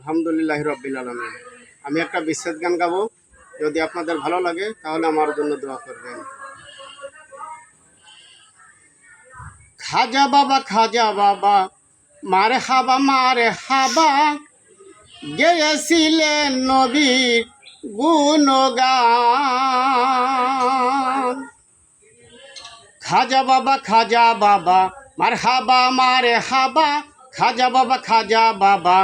আলহামদুলিল্লাহ রাব্বিল আলামিন। আমি একটা বিচ্ছেদ গান গাবো, যদি আপনাদের ভালো লাগে তাহলে আমার জন্য দোয়া করবেন। খাজা বাবা মারে হাবা গেয়েছিলেন নবীর গুণগান। খাজা বাবা মারে হাবা খাজা বাবা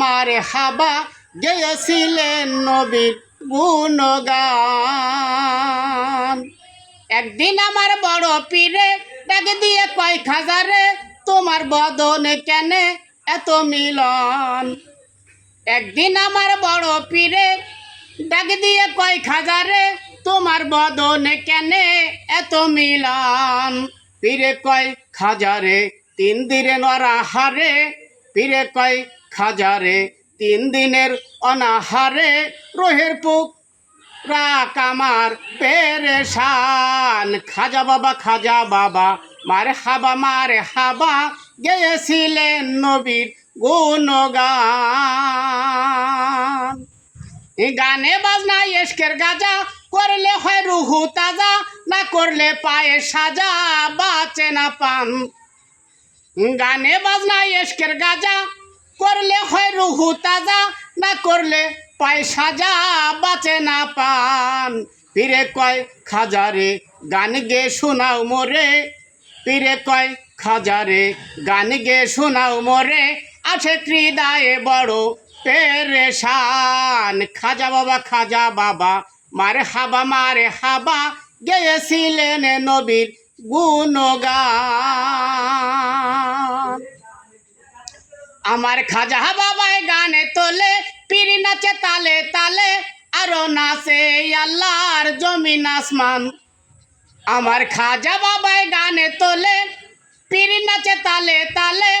মারে হাবা গেয়েছিলেন নবীর গুণগান। একদিন আমার বড় পীরে ডাক দিয়ে কয় খাজারে, তোমার বদনে কেনে এত মিলন। একদিন আমার বড় পীরে ডাক দিয়ে কয় খাজারে, তোমার বদনে কেনে এত মিলন। পীরে কয় খাজারে 3 দিনের অনাহারে, পীরে কয় খাজারে 3 দিনের অনাহারে, রোহের পুক রাক আমার পেরেশান। খাজা বাবা মারে হাবা গেয়েছিলেন নবীর গুণগান। গানে বাজনা ইশকের গাজা করলে হয় রুহু তাজা, না করলে পায়ে সাজা বাঁচে না পান। গানে বাজনা ইশকের গাজা করলে হয় রুহু তাজা, না করলে পায়ে সাজা বাঁচে না পান। পীরে কয় খাজারে গান গে শোনাও মোরে, পীরে কয় খাজারে গান গে শোনাও মোরে, আছে হৃদয়ে বড় পেরেশান। খাজা বাবা মারে হাবা গেয়েছিলেন নবীর গুণগান। আমার খাজা বাবায় গানে তোলে, পীর নাচে তালে তালে, আরো নাচে আল্লাহর জমিন আসমান। আমার খাজা বাবায় গানে তোলে, পীর নাচে তালে তালে,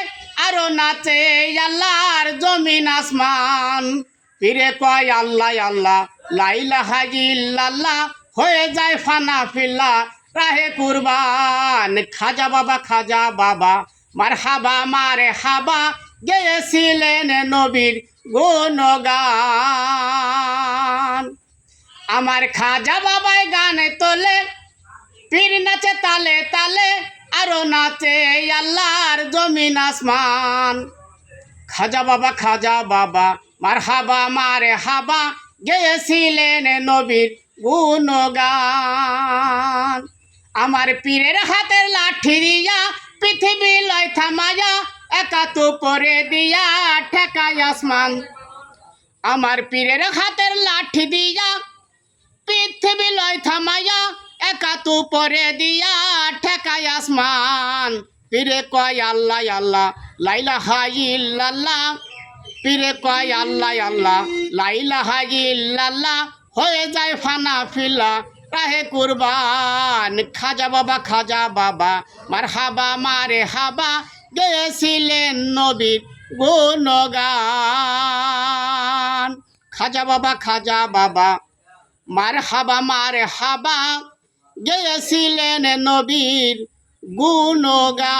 আরো নাচে আল্লাহর জমিন আসমান। পীরে কয় আল্লাহ আল্লাহ লা ইলাহা ইল্লাল্লাহ, হয়ে যায় ফানা ফিল্লা রাহে কুরবান। খাজা বাবা মার হাবা গেয়েছিলেন নবীর গুণগান। আমার খাজা বাবায় গানে তোলে, পীর নাচে তালে তালে, আরো নাচে আল্লাহর জমিন আসমান। খাজা বাবা মার হাবা গেয়েছিলেন নবীর গুণগান। আমার পীরের হাতের লাঠি দিয়া পৃথিবী লয় থামায়া, একা তো পরে দিয়া ঠেকায় আসমান। আমার পীরের হাতের লাঠি দিয়া পৃথিবী লয় থামায়া, একা তো পরে দিয়া ঠেকায় আসমান। পীরে কয় আল্লাহ আল্লাহ লা ইলাহা ইল্লাল্লাহ, পীরে কয় আল্লাহ লা ইলাহা ইল্লাল্লাহ, হয়ে যায় ফানা ফিল্লা রাহে কুরবান। খাজা বাবা মার মারে হাবা গেয়েছিলেন নবীর গুণগান। খাজা বাবা মার হাবা গেয়েছিলেন নবীর গুণগান।